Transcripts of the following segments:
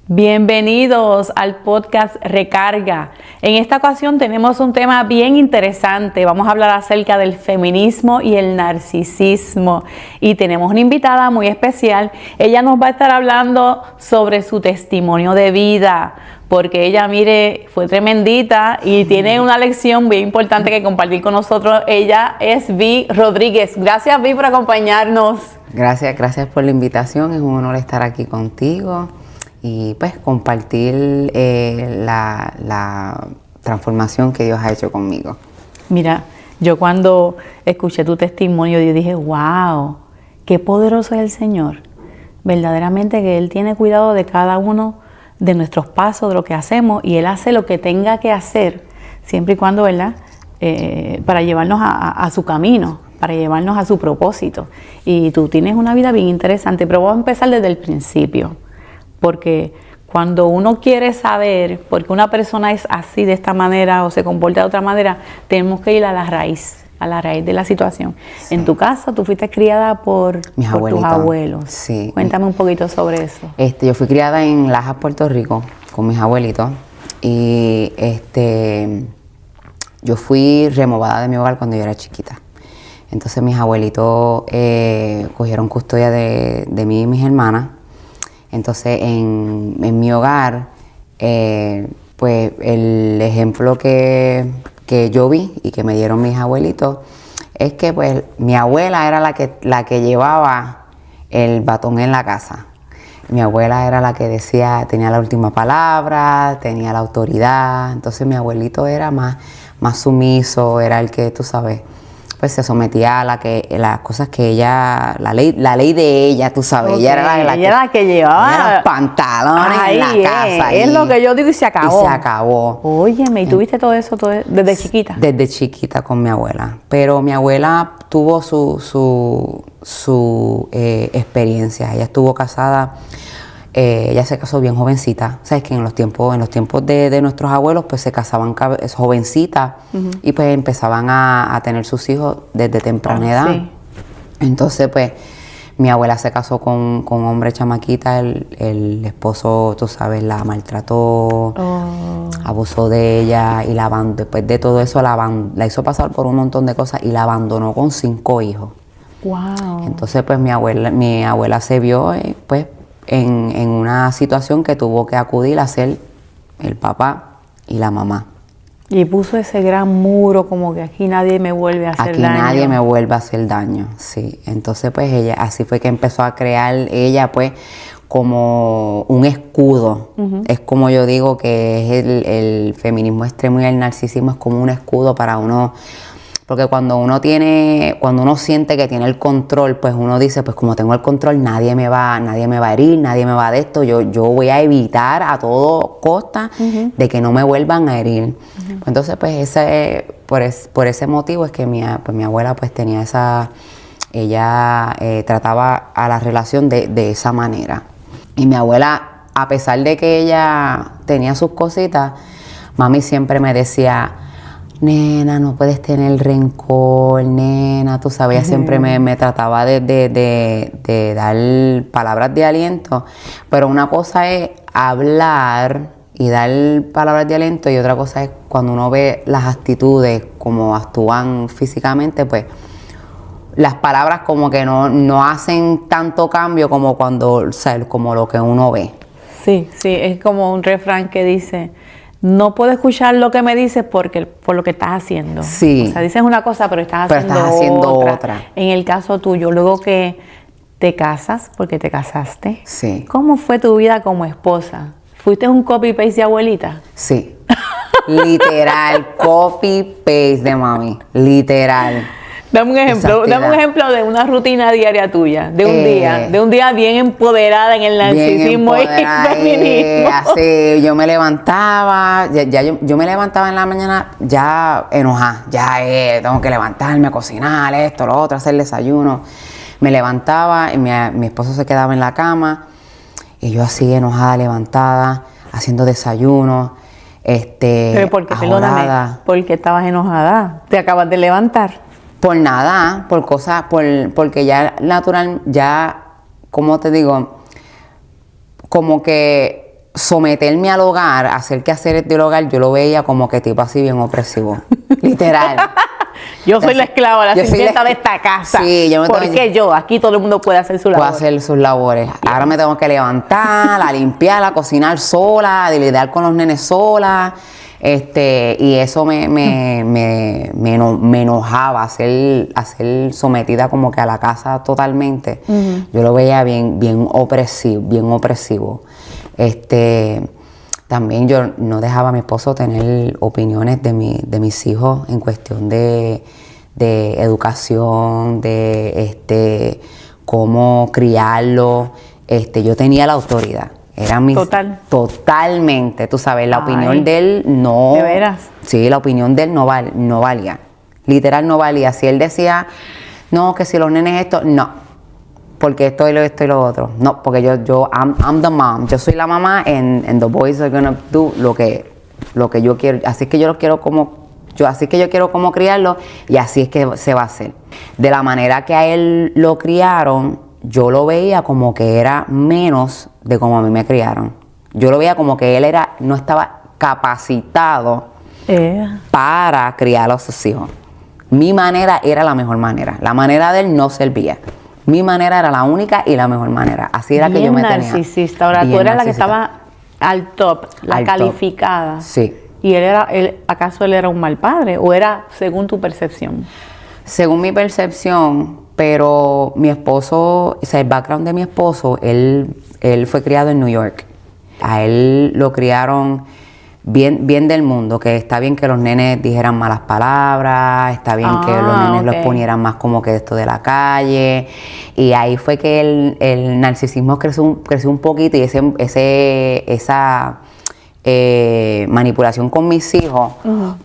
Bienvenidos al podcast Recarga. En esta ocasión tenemos un tema bien interesante. Vamos a hablar acerca del feminismo y el narcisismo. Y tenemos una invitada muy especial. Ella nos va a estar hablando sobre su testimonio de vida. Porque ella, mire, fue tremendita y tiene una lección bien importante que compartir con nosotros. Ella es Vi Rodríguez. Gracias, Vi, por acompañarnos. Gracias por la invitación. Es un honor estar aquí contigo. Y pues compartir la transformación que Dios ha hecho conmigo. Mira, yo cuando escuché tu testimonio, yo dije, wow, qué poderoso es el Señor. Verdaderamente que Él tiene cuidado de cada uno de nuestros pasos, de lo que hacemos, y Él hace lo que tenga que hacer, siempre y cuando, ¿verdad? Para llevarnos a su camino, para llevarnos a su propósito. Y tú tienes una vida bien interesante, pero vamos a empezar desde el principio. Porque cuando uno quiere saber por qué una persona es así, de esta manera, o se comporta de otra manera, tenemos que ir a la raíz de la situación. Sí. En tu caso, tú fuiste criada por tus abuelos. Sí. Cuéntame un poquito sobre eso. Yo fui criada en Lajas, Puerto Rico, con mis abuelitos. Y yo fui removada de mi hogar cuando yo era chiquita. Entonces mis abuelitos cogieron custodia de mí y mis hermanas. Entonces, en mi hogar, pues el ejemplo que yo vi y que me dieron mis abuelitos es que pues mi abuela era la que llevaba el batón en la casa. Mi abuela era la que tenía la última palabra, tenía la autoridad. Entonces mi abuelito era más sumiso, era el que, tú sabes, pues se sometía a las cosas que ella, la ley de ella, tú sabes, okay. Ella era la que llevaba los pantalones en la casa. Es lo que yo digo y se acabó. Y se acabó. Óyeme, ¿y tuviste todo eso desde chiquita? Desde chiquita con mi abuela. Pero mi abuela tuvo su experiencia. Ella estuvo casada. Ella se casó bien jovencita. Sabes que en los tiempos de nuestros abuelos pues se casaban jovencitas. Uh-huh. Y pues empezaban a tener sus hijos desde temprana edad. Sí. Entonces pues mi abuela se casó con hombre chamaquita. El esposo, tú sabes, la maltrató, abusó de ella y después de todo eso la hizo pasar por un montón de cosas y la abandonó con 5 hijos. Wow. Entonces pues mi abuela se vio pues en una situación que tuvo que acudir a ser el papá y la mamá. Y puso ese gran muro como que aquí nadie me vuelve a hacer daño. Aquí nadie me vuelve a hacer daño, sí. Entonces pues ella, así fue que empezó a crear ella pues como un escudo. Uh-huh. Es como yo digo que es el feminismo extremo y el narcisismo es como un escudo para uno. Porque cuando uno siente que tiene el control, pues uno dice, pues como tengo el control, nadie me va a herir, nadie me va de esto, yo voy a evitar a todo costa uh-huh. de que no me vuelvan a herir. Uh-huh. Entonces, pues por ese motivo es que mi abuela pues tenía ella trataba a la relación de esa manera. Y mi abuela, a pesar de que ella tenía sus cositas, mami siempre me decía, nena, no puedes tener rencor, nena, tú sabes, ella siempre me trataba de dar palabras de aliento, pero una cosa es hablar y dar palabras de aliento y otra cosa es cuando uno ve las actitudes, como actúan físicamente, pues las palabras como que no hacen tanto cambio como como lo que uno ve. Sí, es como un refrán que dice, no puedo escuchar lo que me dices por lo que estás haciendo. Sí. O sea, dices una cosa, pero estás haciendo otra. En el caso tuyo, luego que te casas, porque te casaste, sí. ¿Cómo fue tu vida como esposa? ¿Fuiste un copy-paste de abuelita? Sí. Literal, copy-paste de mami. Literal. Dame un ejemplo de una rutina diaria tuya, de un día bien empoderada en el narcisismo y el feminismo. Así, yo me levantaba, yo me levantaba en la mañana ya enojada, tengo que levantarme, cocinar esto, lo otro, hacer desayuno. Me levantaba y mi esposo se quedaba en la cama y yo así enojada, levantada, haciendo desayuno. Pero ¿por qué, perdóname, ajorada. por qué estabas enojada? ¿Te acabas de levantar? Por nada, por cosas, porque ya natural, ya, ¿cómo te digo? Como que someterme al hogar, hacer quehaceres del hogar, yo lo veía como que tipo así bien opresivo. Literal. Yo soy la esclava, la Yo soy sirvienta de esta casa. Sí, yo me ¿Por tengo- qué yo? Aquí todo el mundo puede hacer su Puedo labor. hacer sus labores. Ahora me tengo que levantar, a limpiar, a cocinar sola, a lidiar con los nenes sola. Y eso me enojaba, ser sometida como que a la casa totalmente. Yo lo veía bien opresivo. También yo no dejaba a mi esposo tener opiniones de mis hijos en cuestión de educación, de cómo criarlo. Yo tenía la autoridad. Era mi totalmente, tú sabes, la opinión de él no. ¿De veras? Sí, la opinión de él no valía. Literal no valía. Si él decía, no, que si los nenes esto, no. Porque esto y lo otro. No, porque I'm the mom. Yo soy la mamá and the boys are gonna do lo que yo quiero. Así es que yo lo quiero así que yo quiero como criarlo y así es que se va a hacer. De la manera que a él lo criaron, yo lo veía como que era menos de como a mí me criaron. Yo lo veía como que él no estaba capacitado para criar a sus hijos. Mi manera era la mejor manera. La manera de él no servía. Mi manera era la única y la mejor manera. Así era que yo me tenía. Narcisista. Ahora, tú eras la que estaba al top, la calificada. Sí. ¿Y acaso él era un mal padre o era según tu percepción? Según mi percepción, pero mi esposo, o sea, el background de mi esposo, él fue criado en New York. A él lo criaron bien del mundo, que está bien que los nenes dijeran malas palabras, está bien que los nenes los ponieran más como que esto de la calle. Y ahí fue que el narcisismo creció un poquito y esa manipulación con mis hijos,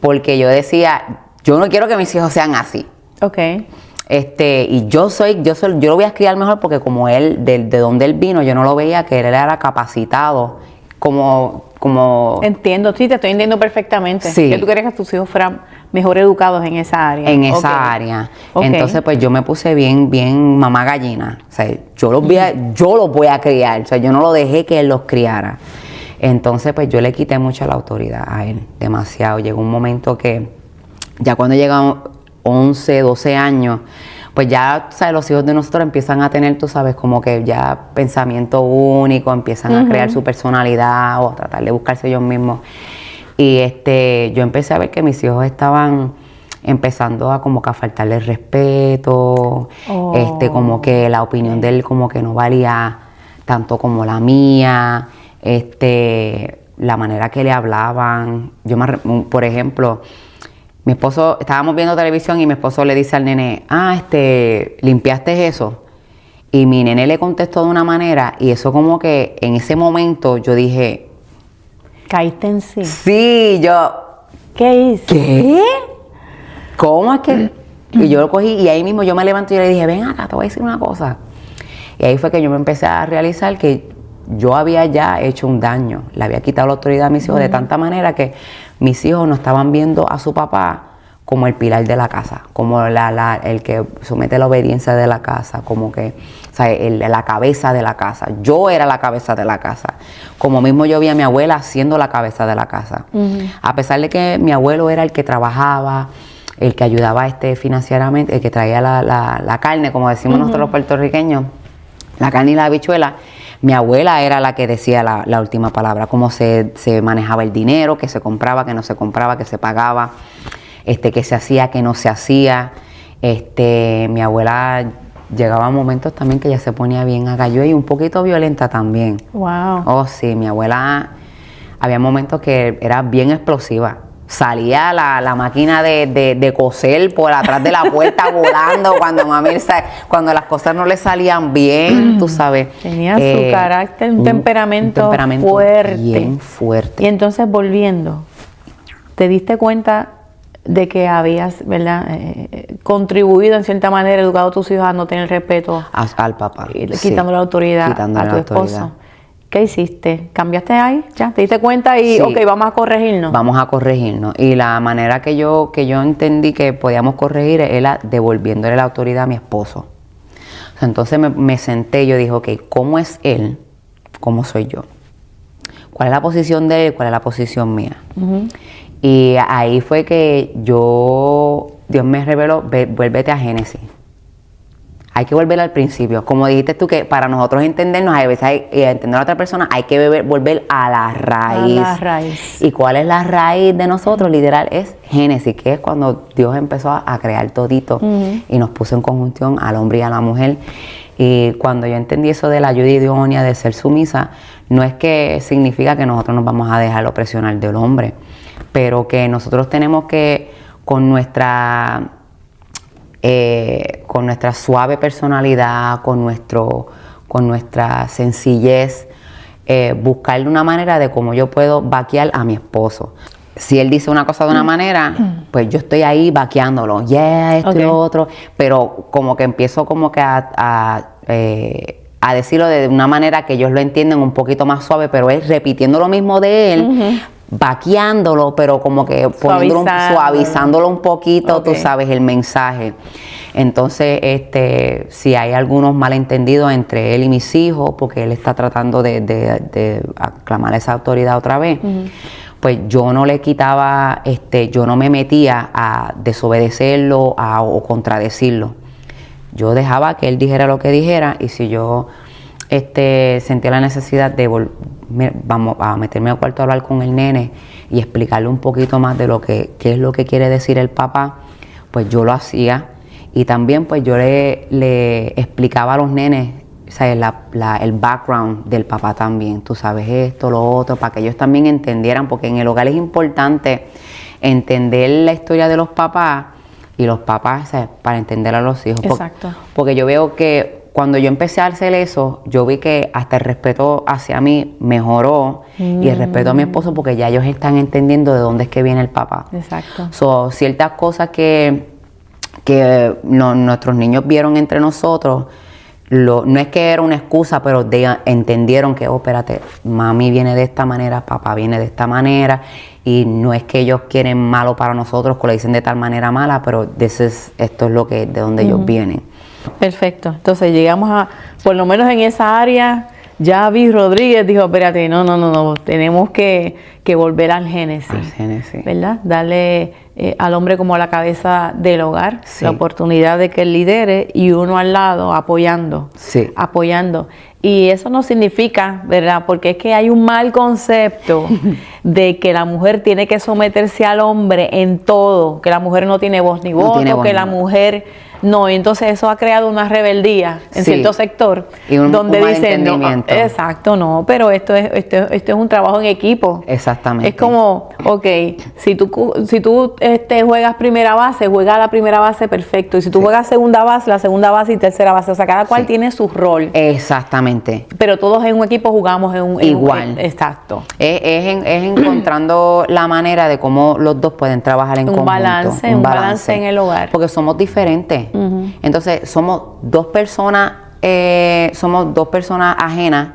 porque yo decía, yo no quiero que mis hijos sean así. Okay. Y yo lo voy a criar mejor porque como él, de donde él vino, yo no lo veía que él era capacitado como... Entiendo, sí, te estoy entendiendo perfectamente. Sí. Que tú querías que tus hijos fueran mejor educados en esa área. En esa área. Okay. Entonces, pues yo me puse bien mamá gallina. O sea, yo los voy a criar. O sea, yo no lo dejé que él los criara. Entonces, pues yo le quité mucho la autoridad a él. Demasiado. Llegó un momento que ya cuando llegan 11, 12 años, pues ya, ¿sabes? Los hijos de nosotros empiezan a tener, tú sabes, como que ya pensamiento único, empiezan a crear su personalidad o a tratar de buscarse ellos mismos. Y yo empecé a ver que mis hijos estaban empezando a como que a faltarle respeto, como que la opinión de él como que no valía tanto como la mía, la manera que le hablaban. Por ejemplo, mi esposo, estábamos viendo televisión y mi esposo le dice al nene, ¿limpiaste eso? Y mi nene le contestó de una manera y eso como que en ese momento yo dije... ¿Caíste en sí? Sí, ¿Qué hice? ¿Qué? ¿Cómo es que...? Y yo lo cogí y ahí mismo yo me levanté y le dije, ven acá, te voy a decir una cosa. Y ahí fue que yo me empecé a realizar que yo había ya hecho un daño. Le había quitado la autoridad a mis hijos de tanta manera que mis hijos no estaban viendo a su papá como el pilar de la casa, como el que somete la obediencia de la casa, como que, o sea, la cabeza de la casa. Yo era la cabeza de la casa. Como mismo yo vi a mi abuela siendo la cabeza de la casa. A pesar de que mi abuelo era el que trabajaba, el que ayudaba financieramente, el que traía la carne, como decimos nosotros los puertorriqueños, la carne y la habichuela. Mi abuela era la que decía la última palabra, cómo se manejaba el dinero, que se compraba, que no se compraba, que se pagaba, que se hacía, que no se hacía. Mi abuela llegaba a momentos también que ella se ponía bien a gallo y un poquito violenta también. Wow. Oh, sí, mi abuela, había momentos que era bien explosiva. Salía la máquina de coser por atrás de la puerta volando cuando las cosas no le salían bien, tú sabes. Tenía su carácter, un temperamento fuerte. Bien fuerte. Y entonces volviendo, ¿te diste cuenta de que habías, ¿verdad? Contribuido en cierta manera, educado a tus hijos a no tener respeto al papá. Quitando la autoridad a tu esposo? ¿Qué hiciste? ¿Cambiaste ahí? ¿Ya? ¿Te diste cuenta? Y, Sí. ok, vamos a corregirnos. Vamos a corregirnos. Y la manera que yo entendí que podíamos corregir era devolviéndole la autoridad a mi esposo. O sea, entonces me senté y yo dije, ok, ¿cómo es él? ¿Cómo soy yo? ¿Cuál es la posición de él? ¿Cuál es la posición mía? Y ahí fue que Dios me reveló, vuélvete a Génesis. Hay que volver al principio. Como dijiste tú, que para nosotros entendernos, a veces entender a otra persona, hay que volver a la raíz. A la raíz. ¿Y cuál es la raíz de nosotros? Literal, es Génesis, que es cuando Dios empezó a crear todito y nos puso en conjunción al hombre y a la mujer. Y cuando yo entendí eso de la ayuda idónea, de ser sumisa, no es que significa que nosotros nos vamos a dejar opresionar del hombre, pero que nosotros tenemos que, con nuestra suave personalidad, con nuestra sencillez, buscarle una manera de cómo yo puedo vaquear a mi esposo. Si él dice una cosa de una manera, pues yo estoy ahí vaqueándolo, esto y lo otro, pero como que empiezo como que a decirlo de una manera que ellos lo entienden un poquito más suave, pero es repitiendo lo mismo de él, vaqueándolo, pero como que suavizándolo un poquito, tú sabes, el mensaje. Entonces, si hay algunos malentendidos entre él y mis hijos, porque él está tratando de aclamar esa autoridad otra vez, pues yo no le quitaba, yo no me metía a desobedecerlo o contradecirlo. Yo dejaba que él dijera lo que dijera, y si yo sentía la necesidad de vamos a meterme al cuarto a hablar con el nene y explicarle un poquito más de qué es lo que quiere decir el papá, pues yo lo hacía. Y también pues yo le explicaba a los nenes, ¿sabes? El background del papá también, tú sabes, esto, lo otro, para que ellos también entendieran, porque en el hogar es importante entender la historia de los papás y los papás, ¿sabes? Para entender a los hijos. Exacto. Porque yo veo que cuando yo empecé a hacer eso, yo vi que hasta el respeto hacia mí mejoró y el respeto a mi esposo, porque ya ellos están entendiendo de dónde es que viene el papá. Exacto. So, ciertas cosas que nuestros niños vieron entre nosotros, no es que era una excusa, pero entendieron que, espérate, mami viene de esta manera, papá viene de esta manera, y no es que ellos quieren malo para nosotros, que lo dicen de tal manera mala, pero esto es de donde ellos vienen. Perfecto. Entonces llegamos por lo menos en esa área, ya vi Rodríguez dijo, espérate, no, tenemos que volver al Génesis. Al Génesis. ¿Verdad? Darle al hombre como la cabeza del hogar, Sí. la oportunidad de que él lidere, y uno al lado apoyando. Sí. Apoyando. Y eso no significa, ¿verdad? Porque es que hay un mal concepto de que la mujer tiene que someterse al hombre en todo, que la mujer no tiene voz ni voto, que la mujer... No, y entonces eso ha creado una rebeldía en cierto sector, y donde un dicen, no, malentendimiento. Exacto, no, pero esto es un trabajo en equipo. Exactamente. Es como, ok, si tú juegas primera base, juega la primera base, perfecto. Y si tú juegas segunda base, la segunda base y tercera base. O sea, cada cual tiene su rol. Exactamente. Pero todos en un equipo jugamos igual. Exacto. Es encontrando la manera de cómo los dos pueden trabajar en conjunto. Un balance en el hogar. Porque somos diferentes. Entonces, somos dos personas ajenas,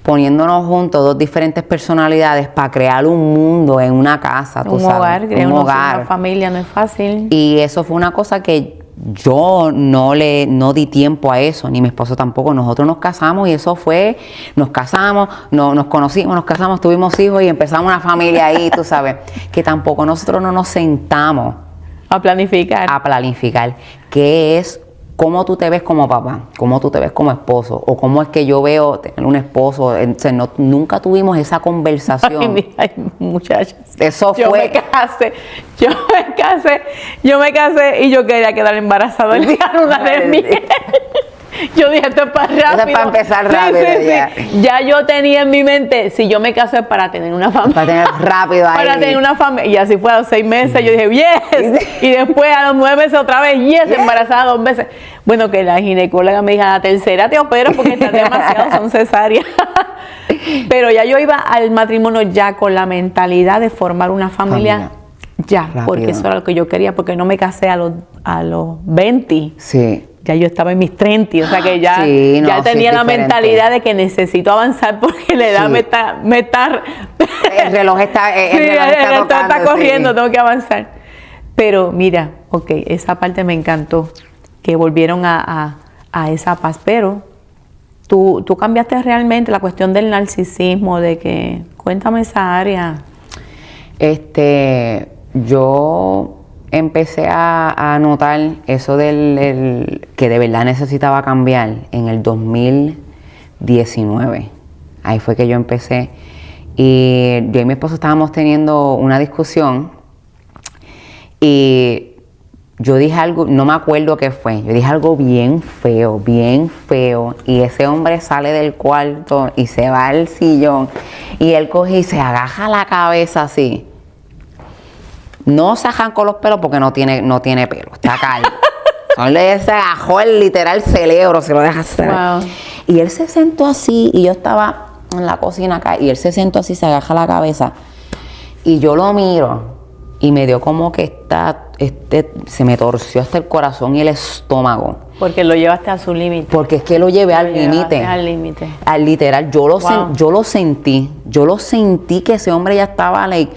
poniéndonos juntos, dos diferentes personalidades para crear un mundo en una casa, tú sabes. Un hogar, una familia, no es fácil. Y eso fue una cosa que yo no di tiempo a eso, ni mi esposo tampoco. Nosotros nos casamos y eso fue, nos casamos, nos conocimos, nos casamos, tuvimos hijos y empezamos una familia ahí, tú sabes. Que tampoco nosotros no nos sentamos a planificar. ¿Qué es? ¿Cómo tú te ves como papá? ¿Cómo tú te ves como esposo? ¿O cómo es que yo veo tener un esposo? Nunca tuvimos esa conversación. Ay, muchachos. Eso yo fue... Yo me casé y yo quería quedar embarazada el día de luna de miel. Yo dije, esto es para rápido. Esto es para empezar rápido. Sí. Ya yo tenía en mi mente, si yo me caso es para tener una familia. Para tener rápido ahí. Para tener una familia. Y así fue a los 6 meses. Yo dije, yes. Y después a los 9 meses otra vez, yes, embarazada 2 veces. Bueno, que la ginecóloga me dijo, a la tercera te opero porque estás demasiado, son cesáreas. Pero ya yo iba al matrimonio ya con la mentalidad de formar una familia. Ya, rápido. Porque eso era lo que yo quería, porque no me casé a los 20. Sí. ya yo estaba en mis 30, o sea que ya, Sí, no, ya sí, tenía es la diferente. mentalidad de que necesito avanzar porque la edad Sí. me está El reloj está, el sí, reloj está está tocando, corriendo, sí. tengo que avanzar. Pero mira, ok, esa parte me encantó, que volvieron a esa paz, pero tú cambiaste realmente la cuestión del narcisismo, de que, cuéntame esa área. Yo empecé a notar eso que de verdad necesitaba cambiar en el 2019. Ahí fue que yo empecé. Y yo y mi esposo estábamos teniendo una discusión y yo dije algo, no me acuerdo qué fue, yo dije algo bien feo, y ese hombre sale del cuarto y se va al sillón y él coge y se agaja la cabeza así. No se arrancó los pelos porque no tiene pelo, está calvo. Él se agajó el literal cerebro, se lo deja hacer. Wow. Y él se sentó así y yo estaba en la cocina acá y él se sentó así, se agaja la cabeza y yo lo miro y me dio como que se me torció hasta el corazón y el estómago. Porque lo llevaste a su límite. Porque es que lo llevé al límite. Al límite. Al literal, yo lo Wow. sentí que ese hombre ya estaba, like,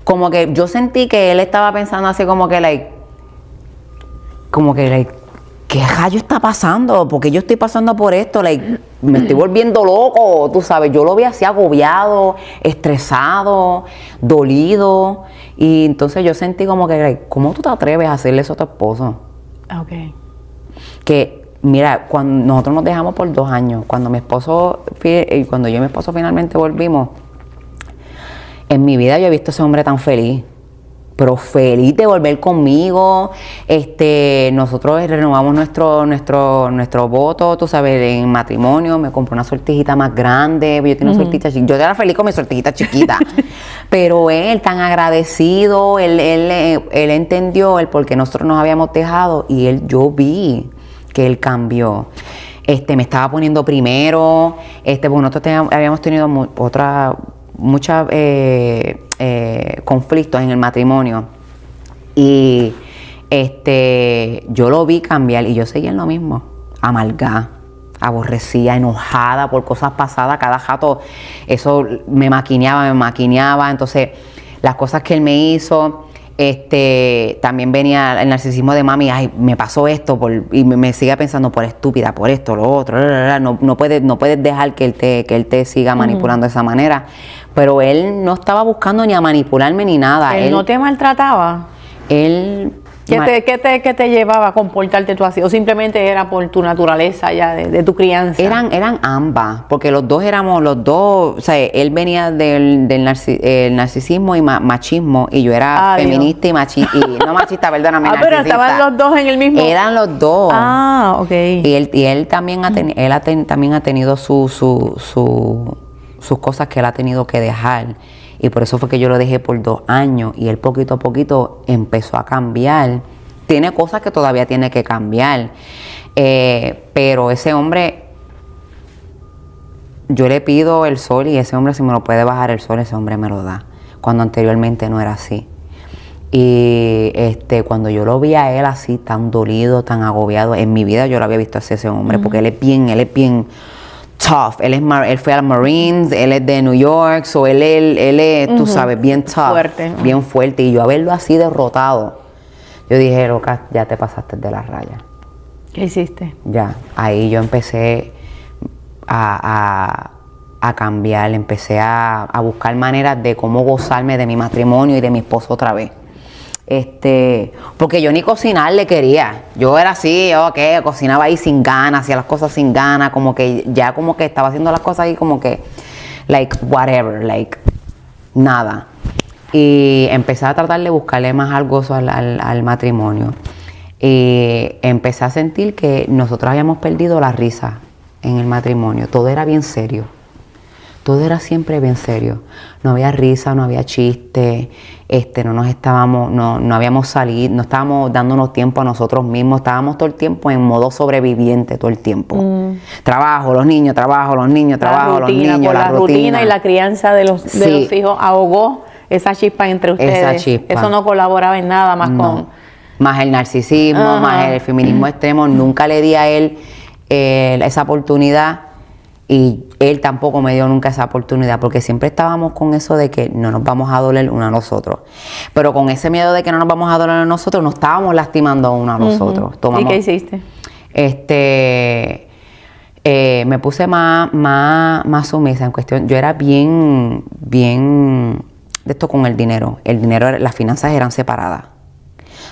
como que yo sentí que él estaba pensando así como que, like, ¿qué rayo está pasando? ¿Por qué yo estoy pasando por esto? Like, me estoy volviendo loco, tú sabes. Yo lo vi así agobiado, estresado, dolido. Y entonces yo sentí como que, like, ¿cómo tú te atreves a hacerle eso a tu esposo? Ok. Que, mira, cuando nosotros nos dejamos por 2 años, cuando yo y mi esposo finalmente volvimos, en mi vida yo he visto a ese hombre tan feliz. Pero feliz de volver conmigo. Nosotros renovamos nuestro voto, tú sabes, en matrimonio. Me compré una sortijita más grande. Yo tenía una sortijita chiquita. Yo era feliz con mi sortijita chiquita. Pero él, tan agradecido, él entendió el por qué nosotros nos habíamos dejado. Y yo vi que él cambió. Me estaba poniendo primero. Porque nosotros habíamos tenido muchos conflictos en el matrimonio y yo lo vi cambiar y yo seguía en lo mismo, amargada, aborrecida, enojada por cosas pasadas, cada rato eso me maquineaba, entonces las cosas que él me hizo, también venía el narcisismo de mami, ay, me pasó esto, y me sigue pensando por estúpida, por esto, lo otro, no puedes dejar que él te siga manipulando de esa manera, pero él no estaba buscando ni a manipularme ni nada. ¿Él no te maltrataba? Él... ¿Qué te llevaba a comportarte tú así? ¿O simplemente era por tu naturaleza ya, de tu crianza? Eran ambas, porque los dos, o sea, él venía del narcisismo y machismo, y yo era feminista no machista, perdóname, narcisista. Pero estaban los dos en el mismo... Eran los dos. Ah, ok. Y él también también ha tenido sus cosas que él ha tenido que dejar. Y por eso fue que yo lo dejé por 2 años y él poquito a poquito empezó a cambiar. Tiene cosas que todavía tiene que cambiar. Pero ese hombre, yo le pido el sol y ese hombre, si me lo puede bajar el sol, ese hombre me lo da. Cuando anteriormente no era así. Y cuando yo lo vi a él así, tan dolido, tan agobiado, en mi vida yo lo había visto así ese hombre, porque él es bien tough. Él fue al Marines, él es de New York, so él es, tú sabes, bien tough, fuerte. bien fuerte. Y yo a verlo así derrotado, yo dije, loca, ya te pasaste de la raya. ¿Qué hiciste? Ya, ahí yo empecé a cambiar, empecé a buscar maneras de cómo gozarme de mi matrimonio y de mi esposo otra vez. Porque yo ni cocinar le quería. Yo era así, cocinaba ahí sin ganas, hacía las cosas sin ganas, como que estaba haciendo las cosas ahí como que, like, whatever, like, nada. Y empecé a tratar de buscarle más al gozo al matrimonio. Y empecé a sentir que nosotros habíamos perdido la risa en el matrimonio. Todo era bien serio. Todo era siempre bien serio. No había risa, no había chiste, no habíamos salido, no estábamos dándonos tiempo a nosotros mismos, estábamos todo el tiempo en modo sobreviviente, todo el tiempo. Trabajo, los niños, los niños, la rutina y la crianza de los hijos ahogó esa chispa entre ustedes. Esa chispa. Eso no colaboraba en nada más más el narcisismo, Ajá. más el feminismo extremo. Nunca le di a él esa oportunidad y él tampoco me dio nunca esa oportunidad, porque siempre estábamos con eso de que no nos vamos a doler uno a nosotros. Pero con ese miedo de que no nos vamos a doler a nosotros, nos estábamos lastimando uno a nosotros. ¿Y qué hiciste? Me puse más sumisa en cuestión. Yo era bien de esto con el dinero. El dinero, las finanzas eran separadas.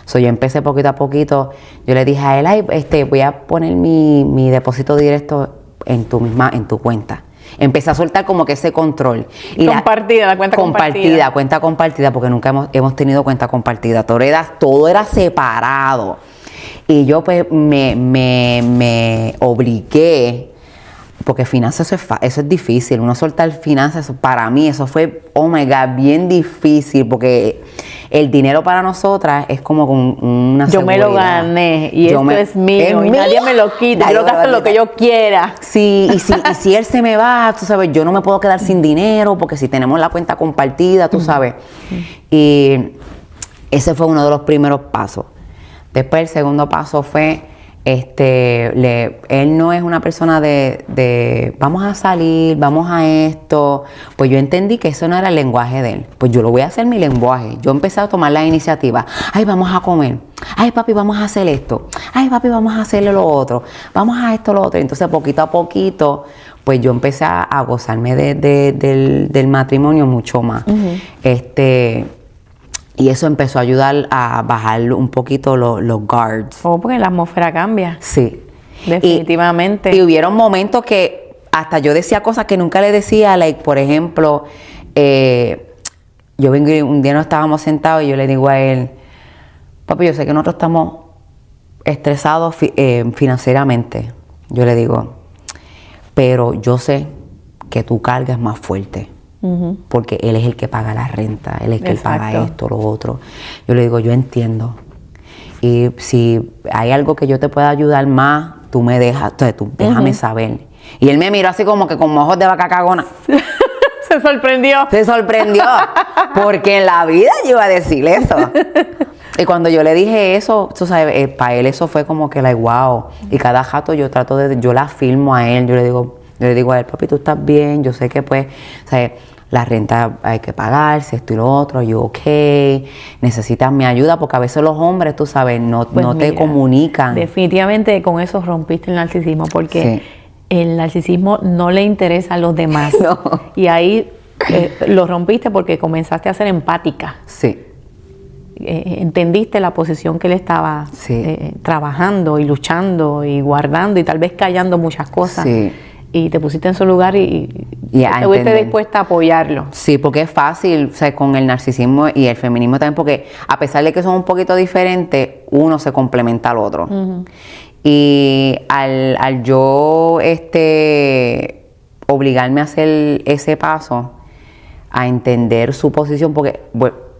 So, yo empecé poquito a poquito. Yo le dije a él, ay, voy a poner mi depósito directo en tu cuenta. Empecé a soltar como que ese control. Y la cuenta compartida. Cuenta compartida, porque nunca hemos tenido cuenta compartida. Todo era separado. Y yo pues me obligué, porque finanzas eso es difícil. Uno soltar finanzas, para mí eso fue, oh my God, bien difícil, porque el dinero para nosotras es como una yo seguridad. Me lo gané y esto es mío y nadie me lo quita. Yo gasto lo que yo quiera. Sí, y si él se me va, tú sabes, yo no me puedo quedar sin dinero, porque si tenemos la cuenta compartida, tú sabes. Y ese fue uno de los primeros pasos. Después el segundo paso fue, él no es una persona de vamos a salir, vamos a esto. Pues yo entendí que eso no era el lenguaje de él. Pues yo lo voy a hacer mi lenguaje. Yo empecé a tomar la iniciativa. Ay, vamos a comer. Ay, papi, vamos a hacer esto. Ay, papi, vamos a hacerle lo otro. Vamos a esto, lo otro. Entonces, poquito a poquito, pues yo empecé a gozarme del matrimonio mucho más. Y eso empezó a ayudar a bajar un poquito los guards. Porque la atmósfera cambia. Sí. Definitivamente. Y hubieron momentos que hasta yo decía cosas que nunca le decía, por ejemplo, yo vengo y un día nos estábamos sentados y yo le digo a él, papi, yo sé que nosotros estamos estresados financieramente. Yo le digo, pero yo sé que tu carga es más fuerte. Porque él es el que paga la renta, él es el que paga esto, lo otro. Yo le digo, yo entiendo. Y si hay algo que yo te pueda ayudar más, tú me dejas, entonces tú déjame saber. Y él me miró así como que con ojos de vaca cagona. Se sorprendió. Se sorprendió, porque en la vida yo iba a decir eso. Y cuando yo le dije eso, tú sabes, para él eso fue como que like, wow. Y cada jato yo la filmo a él, yo le digo a él, papi, tú estás bien, yo sé que pues, ¿sabes? La renta hay que pagarse, esto y lo otro, yo ok, necesitas mi ayuda, porque a veces los hombres, tú sabes, no te comunican. Definitivamente con eso rompiste el narcisismo, porque el narcisismo no le interesa a los demás. No. Y ahí lo rompiste porque comenzaste a ser empática. Sí. Entendiste la posición que él estaba trabajando y luchando y guardando y tal vez callando muchas cosas. Sí. Y te pusiste en su lugar y estuviste dispuesta a apoyarlo. Sí, porque es fácil, o sea, con el narcisismo y el feminismo también, porque a pesar de que son un poquito diferentes, uno se complementa al otro. Y al yo obligarme a hacer ese paso, a entender su posición, porque,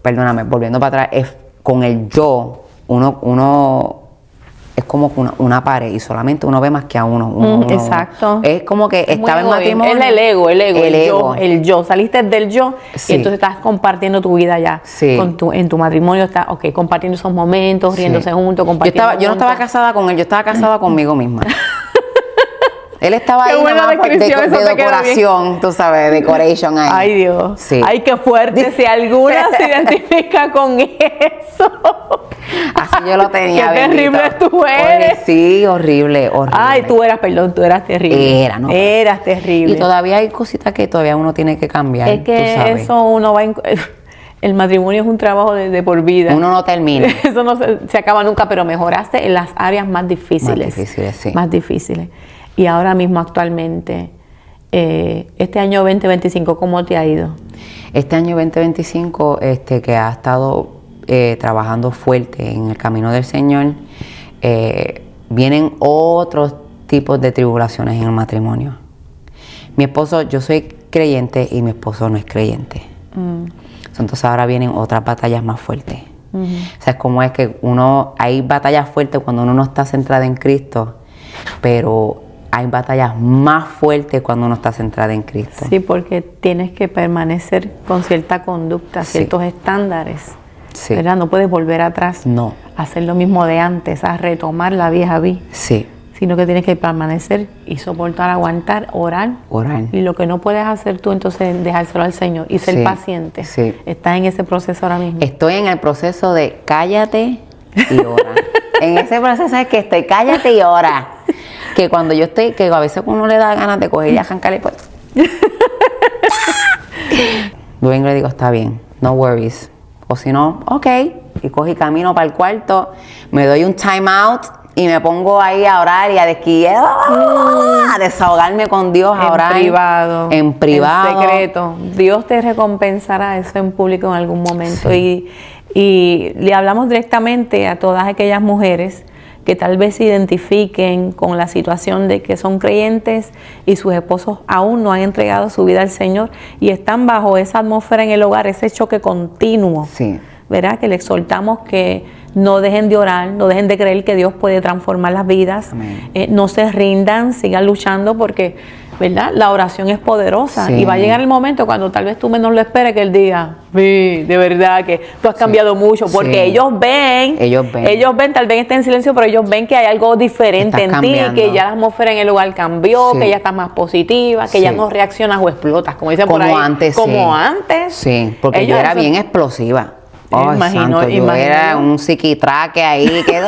perdóname, volviendo para atrás, con el yo, uno es como una pared y solamente uno ve más que a uno. Exacto. Es como que estaba en matrimonio. Es el yo. Saliste del yo y entonces estás compartiendo tu vida ya. Sí. En tu matrimonio estás, compartiendo esos momentos, riéndose juntos, compartiendo. Yo no estaba casada con él, yo estaba casada conmigo misma. Él estaba ahí nada más de decoración, tú sabes, decoration ahí. Ay, Dios. Sí. Ay, qué fuerte. Si alguna se identifica con eso. Así yo lo tenía. Qué terrible tú eres. Sí, horrible. Ay, tú eras terrible. Eras terrible. Y todavía hay cositas que todavía uno tiene que cambiar. Es que eso uno va... El matrimonio es un trabajo de por vida. Uno no termina. Eso no se acaba nunca, pero mejoraste en las áreas más difíciles. Más difíciles, sí. Más difíciles. Y ahora mismo actualmente, este año 2025, ¿cómo te ha ido? Este año 2025, que ha estado trabajando fuerte en el camino del Señor, vienen otros tipos de tribulaciones en el matrimonio. Mi esposo, yo soy creyente y mi esposo no es creyente. Entonces ahora vienen otras batallas más fuertes. ¿Sabes cómo es que hay batallas fuertes cuando uno no está centrado en Cristo, pero hay batallas más fuertes cuando uno está centrado en Cristo? Sí, porque tienes que permanecer con cierta conducta, ciertos estándares. Sí. ¿verdad? No puedes volver atrás, No. a hacer lo mismo de antes, a retomar la vieja vida, Sí. sino que tienes que permanecer y soportar, aguantar, orar. Orar. Y lo que no puedes hacer tú, entonces dejárselo al Señor y ser Sí, paciente. sí. Estás en ese proceso ahora mismo. Estoy en el proceso de cállate y ora. En ese proceso es que estoy cállate y ora. Que cuando yo estoy, que a veces uno le da ganas de coger y arrancarle, pues. Yo vengo y le digo, está bien, no worries. O si no, ok. Y cojo y camino para el cuarto, me doy un time out y me pongo ahí a orar y a a desahogarme con Dios, a orar. En privado. En privado. En secreto. Dios te recompensará eso en público en algún momento. Sí. Y le hablamos directamente a todas aquellas mujeres que tal vez se identifiquen con la situación de que son creyentes y sus esposos aún no han entregado su vida al Señor y están bajo esa atmósfera en el hogar, ese choque continuo. Sí. ¿Verdad? Que le exhortamos que no dejen de orar, no dejen de creer que Dios puede transformar las vidas. No se rindan, sigan luchando porque, ¿verdad? La oración es poderosa. Sí. Y va a llegar el momento cuando tal vez tú menos lo esperes que Él diga, sí, de verdad que tú has cambiado mucho. Porque Sí. ellos ven, tal vez estén en silencio, pero ellos ven que hay algo diferente en ti, que ya la atmósfera en el lugar cambió, Sí. que ya estás más positiva, que ya no reaccionas o explotas, como dicen por ahí. Antes, como sí. antes. Sí, porque Ellos yo era eso- bien explosiva. Imagino, santo, yo imagino. era un psiquitraque ahí que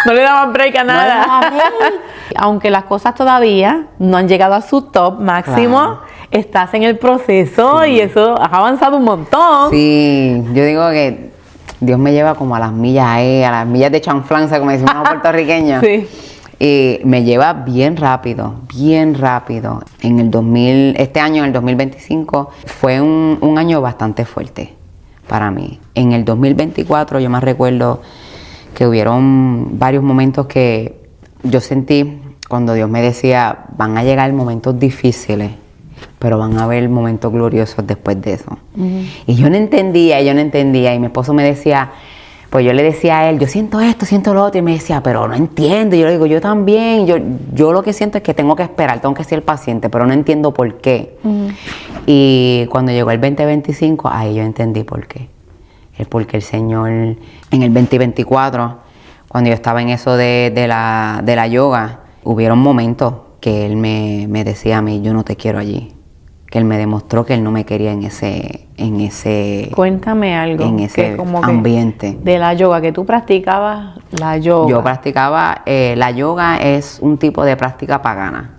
No le daban break a nada. le daba break. Aunque las cosas todavía no han llegado a su top máximo, Claro. estás en el proceso y eso has avanzado un montón. Sí, yo digo que Dios me lleva como a las millas ahí, a las millas de chanflanza, como decimos los puertorriqueños. Sí. Y me lleva bien rápido, bien rápido. Este año, en el 2025, fue un año bastante fuerte para mí. En el 2024 yo me recuerdo que hubieron varios momentos que yo sentí cuando Dios me decía, van a llegar momentos difíciles, pero van a haber momentos gloriosos después de eso. Y yo no entendía, y mi esposo me decía, pues yo le decía a él, yo siento esto, siento lo otro, y me decía, pero no entiendo. Y yo le digo, yo también, yo lo que siento es que tengo que esperar, tengo que ser paciente, pero no entiendo por qué. Y cuando llegó el 2025, ahí yo entendí por qué. Es porque el Señor, en el 2024, cuando yo estaba en eso de la yoga, hubieron momentos que Él me decía a mí, yo no te quiero allí. Que Él me demostró que Él no me quería en ese Cuéntame algo. en ese que como que ambiente. de la yoga, que tú practicabas la yoga. Yo practicaba, la yoga es un tipo de práctica pagana.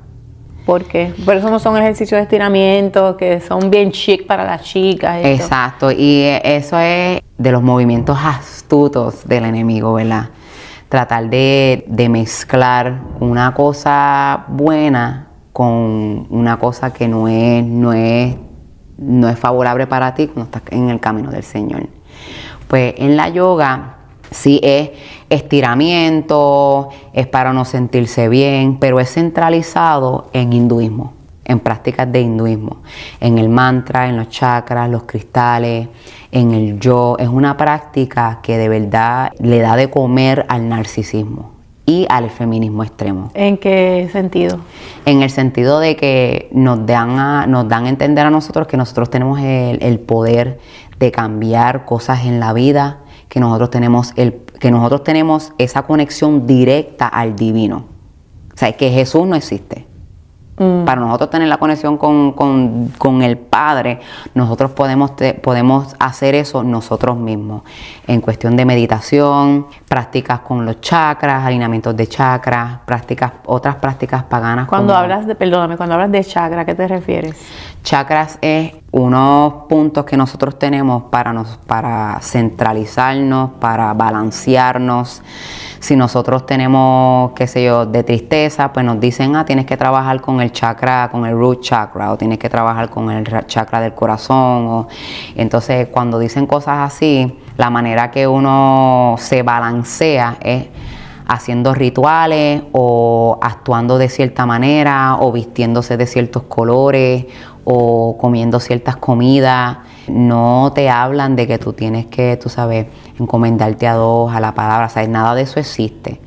¿Por qué? Por eso no son ejercicios de estiramiento, que son bien chic para las chicas. Esto. Exacto, y eso es de los movimientos astutos del enemigo, ¿verdad? Tratar de mezclar una cosa buena con una cosa que no es favorable para ti cuando estás en el camino del Señor. Pues en la yoga sí es estiramiento, es para no sentirse bien, pero es centralizado en hinduismo, en prácticas de hinduismo, en el mantra, en los chakras, los cristales, en el yo. Es una práctica que de verdad le da de comer al narcisismo y al feminismo extremo. ¿En qué sentido? En el sentido de que nos dan a entender a nosotros que nosotros tenemos el poder de cambiar cosas en la vida, que nosotros tenemos esa conexión directa al divino. O sea, que Jesús no existe. Para nosotros tener la conexión con el Padre, nosotros podemos hacer eso nosotros mismos. En cuestión de meditación, prácticas con los chakras, alineamientos de chakras, otras prácticas paganas. Cuando hablas de chakra, ¿a qué te refieres? Chakras es unos puntos que nosotros tenemos para centralizarnos, para balancearnos. Si nosotros tenemos, qué sé yo, de tristeza, pues nos dicen, tienes que trabajar con el chakra, con el root chakra, o tienes que trabajar con el chakra del corazón. Entonces, cuando dicen cosas así, la manera que uno se balancea es haciendo rituales o actuando de cierta manera o vistiéndose de ciertos colores o comiendo ciertas comidas. No te hablan de que tú tienes que, tú sabes, encomendarte a Dios, a la palabra. O sea, nada de eso existe.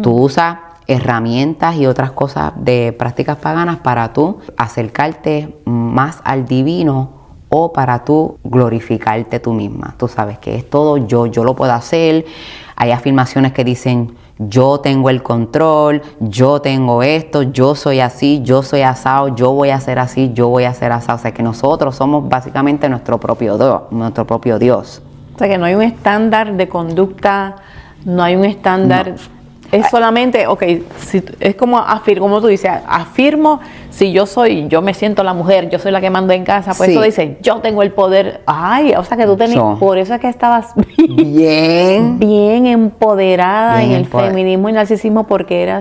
Tú usas herramientas y otras cosas de prácticas paganas para tú acercarte más al divino o para tú glorificarte tú misma. Tú sabes que es todo yo lo puedo hacer. Hay afirmaciones que dicen, yo tengo el control, yo tengo esto, yo soy así, yo soy asado, yo voy a ser así, yo voy a ser asado. O sea que nosotros somos básicamente nuestro propio Dios. O sea que no hay un estándar de conducta, no hay un estándar, es solamente, ok, si, es como tú dices, afirmo, si yo me siento la mujer, yo soy la que mando en casa, pues Sí. eso dice, yo tengo el poder, ay, o sea que tú tenías, por eso es que estabas bien empoderada Bien en el feminismo y narcisismo porque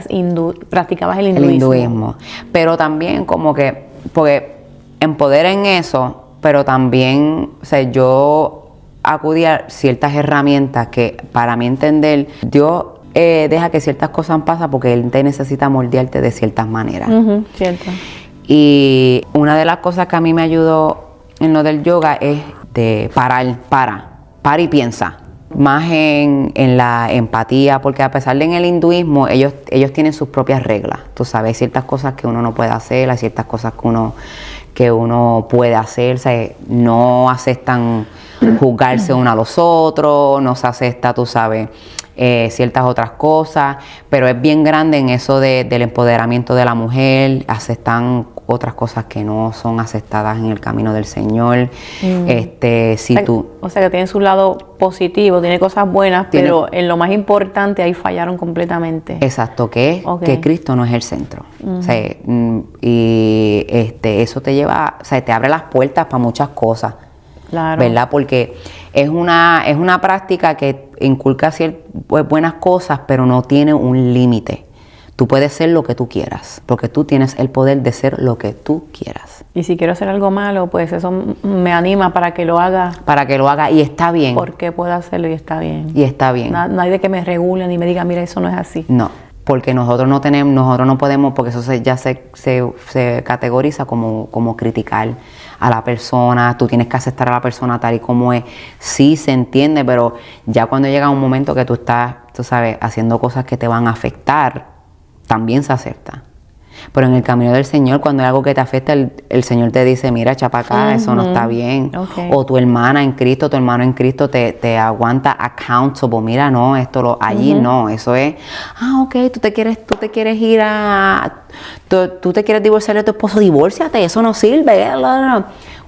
practicabas el hinduismo. El hinduismo. Pero también como que, porque empodera en eso, pero también, o sea, yo acudí a ciertas herramientas que para mí entender, Dios deja que ciertas cosas pasen porque Él te necesita moldearte de ciertas maneras. Cierto. Y una de las cosas que a mí me ayudó en lo del yoga es de para y piensa. Más en la empatía, porque a pesar de en el hinduismo, ellos tienen sus propias reglas. Tú sabes, hay ciertas cosas que uno no puede hacer, hay ciertas cosas que uno puede hacer. O sea, no aceptan juzgarse uno a los otros, no se acepta, tú sabes, ciertas otras cosas, pero es bien grande en eso del empoderamiento de la mujer. Aceptan otras cosas que no son aceptadas en el camino del Señor. O sea que tiene su lado positivo, tiene cosas buenas, pero en lo más importante ahí fallaron completamente. Exacto, que Cristo no es el centro. O sea, y eso te lleva, o sea, te abre las puertas para muchas cosas. Claro. ¿Verdad? Porque es una práctica que inculca buenas cosas, pero no tiene un límite. Tú puedes ser lo que tú quieras, porque tú tienes el poder de ser lo que tú quieras. Y si quiero hacer algo malo, pues eso me anima para que lo haga. Para que lo haga, y está bien. Porque puedo hacerlo y está bien. Y está bien. No hay de que me regule ni me diga, mira, eso no es así. No, porque nosotros no podemos, porque eso ya se categoriza como criticar a la persona. Tú tienes que aceptar a la persona tal y como es. Sí, se entiende, pero ya cuando llega un momento que tú estás, tú sabes, haciendo cosas que te van a afectar, también se acepta. Pero en el camino del Señor, cuando hay algo que te afecta, el Señor te dice, mira, echa para acá, eso no está bien. Okay. O tu hermana en Cristo, tu hermano en Cristo te aguanta accountable. Mira, no, allí no, eso es, ok, tú te quieres ir tú te quieres divorciar de tu esposo, divórciate, eso no sirve.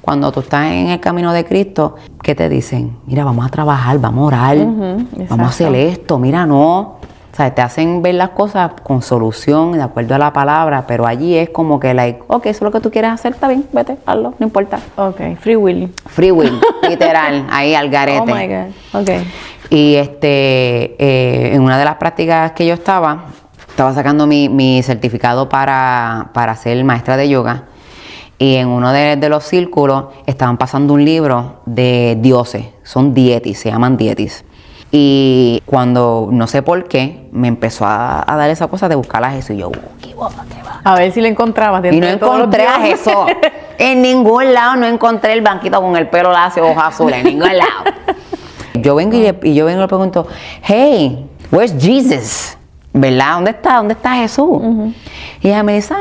Cuando tú estás en el camino de Cristo, ¿qué te dicen? Mira, vamos a trabajar, vamos a orar, vamos a hacer esto, mira, no. O sea, te hacen ver las cosas con solución, de acuerdo a la palabra, pero allí es como que, ok, eso es lo que tú quieres hacer, está bien, vete, hazlo, no importa. Ok, free will. Free will, literal, ahí al garete. Oh my God, ok. Y en una de las prácticas que yo estaba sacando mi certificado para ser maestra de yoga, y en uno de los círculos estaban pasando un libro de dioses, son dietis, se llaman dietis. Y cuando, no sé por qué, me empezó a dar esa cosa de buscar a Jesús. Y yo, ¿qué va? A ver si le encontrabas. Y no encontré a Jesús. En ningún lado no encontré el banquito con el pelo lacio, ojos azules, en ningún lado. Yo vengo y le pregunto, hey, where's Jesus? ¿Verdad? ¿Dónde está Jesús? Y ella me dice,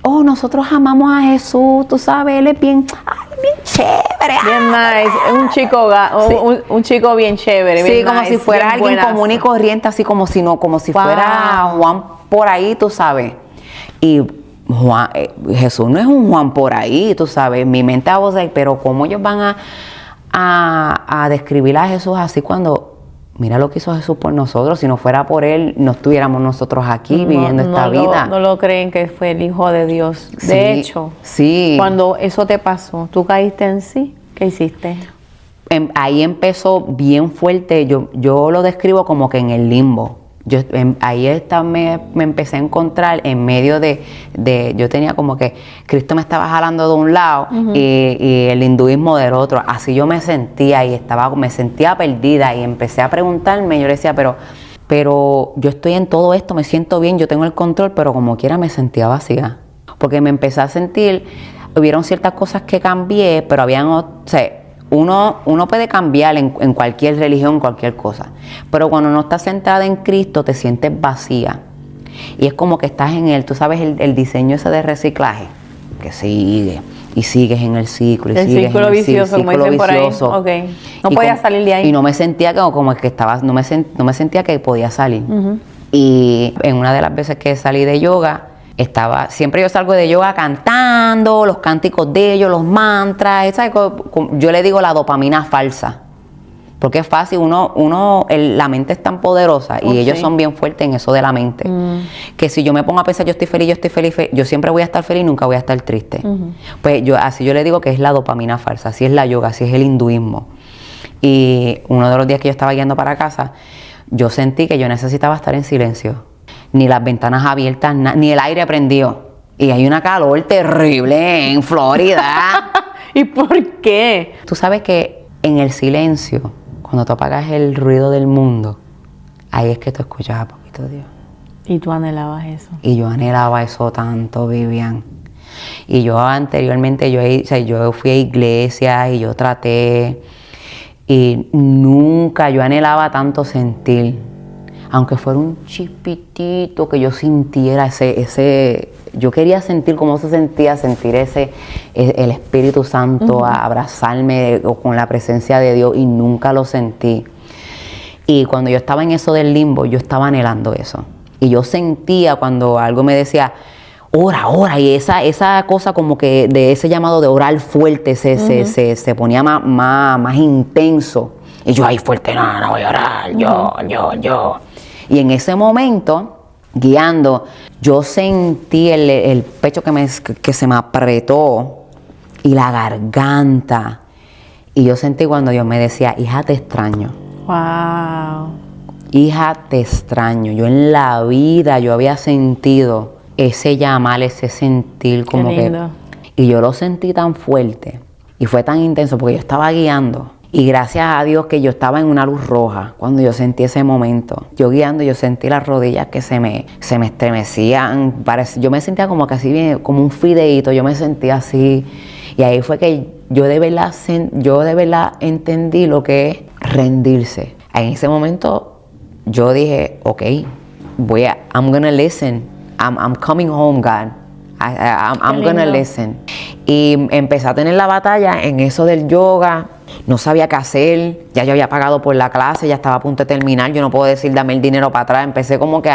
nosotros amamos a Jesús, tú sabes, él es bien chévere. Bien nice, un chico bien chévere. Sí, bien como nice, si fuera bien alguien buenazo. común y corriente, así como si fuera Juan por ahí, tú sabes. Y Jesús no es un Juan por ahí, tú sabes. Mi mente a vos, pero ¿cómo ellos van a describir a Jesús así cuando... Mira lo que hizo Jesús por nosotros. Si no fuera por Él, no estuviéramos nosotros aquí viviendo esta vida. No lo creen que fue el Hijo de Dios. Sí, de hecho, cuando eso te pasó, tú caíste en sí, ¿qué hiciste? Ahí empezó bien fuerte. Yo lo describo como que en el limbo. Ahí me empecé a encontrar en medio de yo tenía como que Cristo me estaba jalando de un lado y el hinduismo del otro. Así yo me sentía y me sentía perdida y empecé a preguntarme. Yo le decía, pero yo estoy en todo esto, me siento bien, yo tengo el control, pero como quiera me sentía vacía. Porque me empecé a sentir, hubieron ciertas cosas que cambié, pero uno puede cambiar en cualquier religión, cualquier cosa. Pero cuando no estás centrada en Cristo, te sientes vacía. Y es como que estás en Él. Tú sabes el diseño ese de reciclaje, que sigue, y sigues en el ciclo, y El sigues círculo en el vicioso, como círculo dicen por ahí. vicioso. Ok. No Y podía salir de ahí. Y no me sentía como que estaba, no me sentía que podía salir. Y en una de las veces que salí de yoga, siempre yo salgo de yoga cantando, los cánticos de ellos, los mantras, ¿sabes? Yo le digo la dopamina falsa. Porque es fácil, la mente es tan poderosa y ellos son bien fuertes en eso de la mente. Que si yo me pongo a pensar, yo estoy feliz, yo siempre voy a estar feliz, nunca voy a estar triste. Pues así yo le digo que es la dopamina falsa, así es la yoga, así es el hinduismo. Y uno de los días que yo estaba yendo para casa, yo sentí que yo necesitaba estar en silencio. Ni las ventanas abiertas, ni el aire prendido. Y hay una calor terrible en Florida. ¿Y por qué? Tú sabes que en el silencio, cuando tú apagas el ruido del mundo, ahí es que tú escuchas a poquito Dios. ¿Y tú anhelabas eso? Y yo anhelaba eso tanto, Vivian. Y yo anteriormente, yo fui a iglesia y yo traté, y nunca yo anhelaba tanto sentir, aunque fuera un chispitito que yo sintiera yo quería sentir cómo se sentía, sentir el Espíritu Santo, abrazarme con la presencia de Dios, y nunca lo sentí. Y cuando yo estaba en eso del limbo, yo estaba anhelando eso. Y yo sentía cuando algo me decía, ora, y esa cosa como que de ese llamado de orar fuerte se ponía más intenso. Y yo, ahí fuerte, no voy a orar, yo. Y en ese momento, guiando, yo sentí el pecho que se me apretó y la garganta. Y yo sentí cuando Dios me decía, hija, te extraño. Wow. Hija, te extraño. Yo en la vida yo había sentido ese llamar, ese sentir como Qué lindo. Y yo lo sentí tan fuerte y fue tan intenso porque yo estaba guiando. Y gracias a Dios que yo estaba en una luz roja cuando yo sentí ese momento. Yo guiando, yo sentí las rodillas que se me estremecían. Yo me sentía como que así, como un fideíto. Yo me sentía así. Y ahí fue que yo de verdad entendí lo que es rendirse. En ese momento yo dije, ok, I'm gonna listen. I'm coming home, God. I'm gonna listen. Y empecé a tener la batalla en eso del yoga. No sabía qué hacer. Ya yo había pagado por la clase, ya estaba a punto de terminar. Yo no puedo decir, dame el dinero para atrás. Empecé como que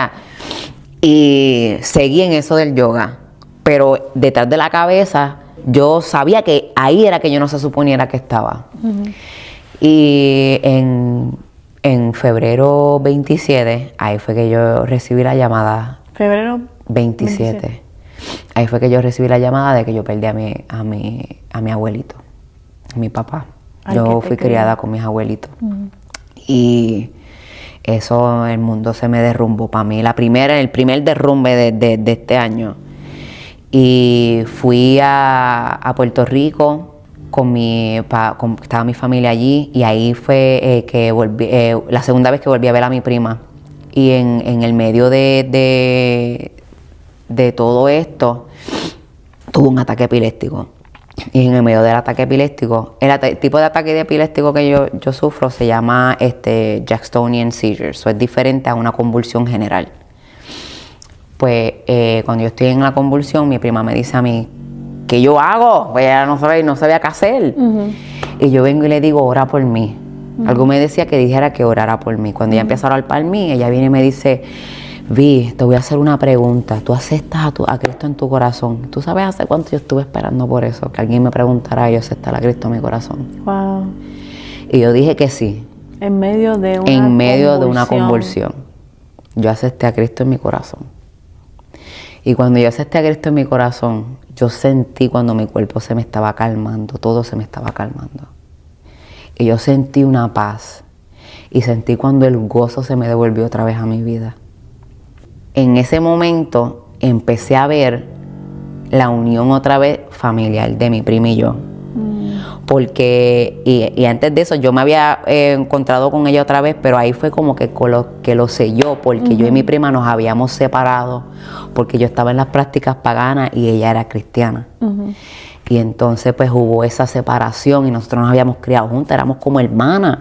y seguí en eso del yoga. Pero detrás de la cabeza, yo sabía que ahí era que yo no se suponiera que estaba. Y en febrero 27, ahí fue que yo recibí la llamada. Febrero 27. Ahí fue que yo recibí la llamada de que yo perdí a mi abuelito, a mi papá. Yo fui criada con mis abuelitos. Y eso, el mundo se me derrumbó para mí. El primer derrumbe de este año. Y fui a Puerto Rico estaba mi familia allí, y ahí fue que volví, la segunda vez que volví a ver a mi prima. Y en el medio de todo esto, tuve un ataque epiléptico. Y en el medio del ataque epiléptico, el tipo de ataque epiléptico que yo sufro se llama Jacksonian seizure. Eso es diferente a una convulsión general. Pues cuando yo estoy en la convulsión, mi prima me dice a mí, ¿qué yo hago? Pues ella no sabía qué hacer. Y yo vengo y le digo, ora por mí. Algo me decía que dijera que orara por mí. Cuando ella empieza a orar por mí, ella viene y me dice, Vi, te voy a hacer una pregunta. ¿Tú aceptas a Cristo en tu corazón? ¿Tú sabes hace cuánto yo estuve esperando por eso? Que alguien me preguntara, yo aceptar a Cristo en mi corazón. Wow. Y yo dije que sí. En medio de una convulsión. Yo acepté a Cristo en mi corazón. Y cuando yo acepté a Cristo en mi corazón, yo sentí cuando mi cuerpo se me estaba calmando, todo se me estaba calmando. Y yo sentí una paz. Y sentí cuando el gozo se me devolvió otra vez a mi vida. En ese momento empecé a ver la unión otra vez familiar de mi prima y yo. Porque, y antes de eso yo me había encontrado con ella otra vez, pero ahí fue como que lo selló, porque yo y mi prima nos habíamos separado, porque yo estaba en las prácticas paganas y ella era cristiana. Y entonces pues hubo esa separación y nosotros nos habíamos criado juntas, éramos como hermanas.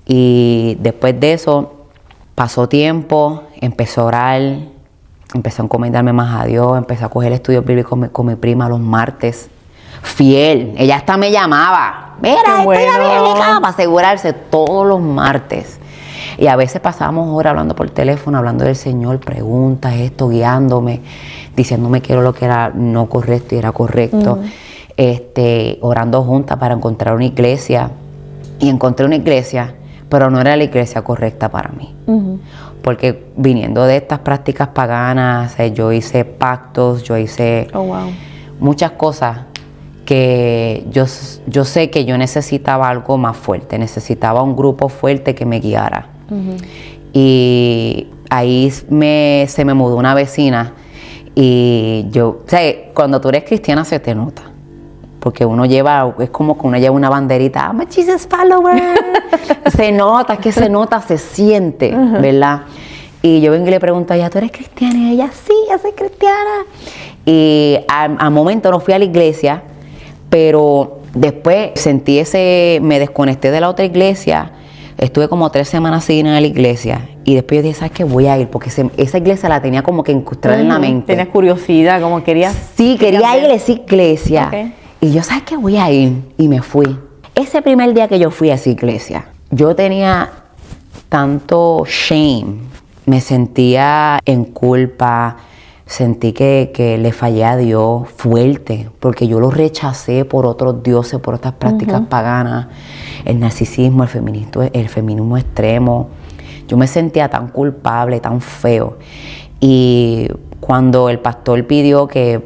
Y después de eso pasó tiempo, empecé a orar, empecé a encomendarme más a Dios, empecé a coger estudios bíblicos con mi prima los martes, fiel. Ella hasta me llamaba. Mira, Qué estoy bueno. bíblica, para asegurarse todos los martes. Y a veces pasábamos horas hablando por teléfono, hablando del Señor, preguntas, esto, guiándome, diciéndome que era lo que era no correcto y era correcto. Orando juntas para encontrar una iglesia. Y encontré una iglesia, pero no era la iglesia correcta para mí. Porque viniendo de estas prácticas paganas, yo hice pactos, yo hice muchas cosas que yo sé que yo necesitaba algo más fuerte, necesitaba un grupo fuerte que me guiara. Y ahí se me mudó una vecina y cuando tú eres cristiana se te nota. Porque uno es como que uno lleva una banderita, I'm a Jesus follower. Se nota, se siente, ¿verdad? Y yo vengo y le pregunto a ella, ¿tú eres cristiana? Y ella, sí, yo soy cristiana. Y al momento no fui a la iglesia, pero después me desconecté de la otra iglesia. Estuve como 3 semanas sin ir a la iglesia. Y después yo dije, ¿sabes qué? Voy a ir. Porque esa iglesia la tenía como que incrustada en la mente. Tenías curiosidad, como querías. Sí, quería ir a esa iglesia. Okay. Y yo, ¿sabes qué? Voy a ir. Y me fui. Ese primer día que yo fui a esa iglesia, yo tenía tanto shame. Me sentía en culpa. Sentí que le fallé a Dios fuerte, porque yo lo rechacé por otros dioses, por otras prácticas paganas, el narcisismo, el feminismo extremo. Yo me sentía tan culpable, tan feo. Y cuando el pastor pidió que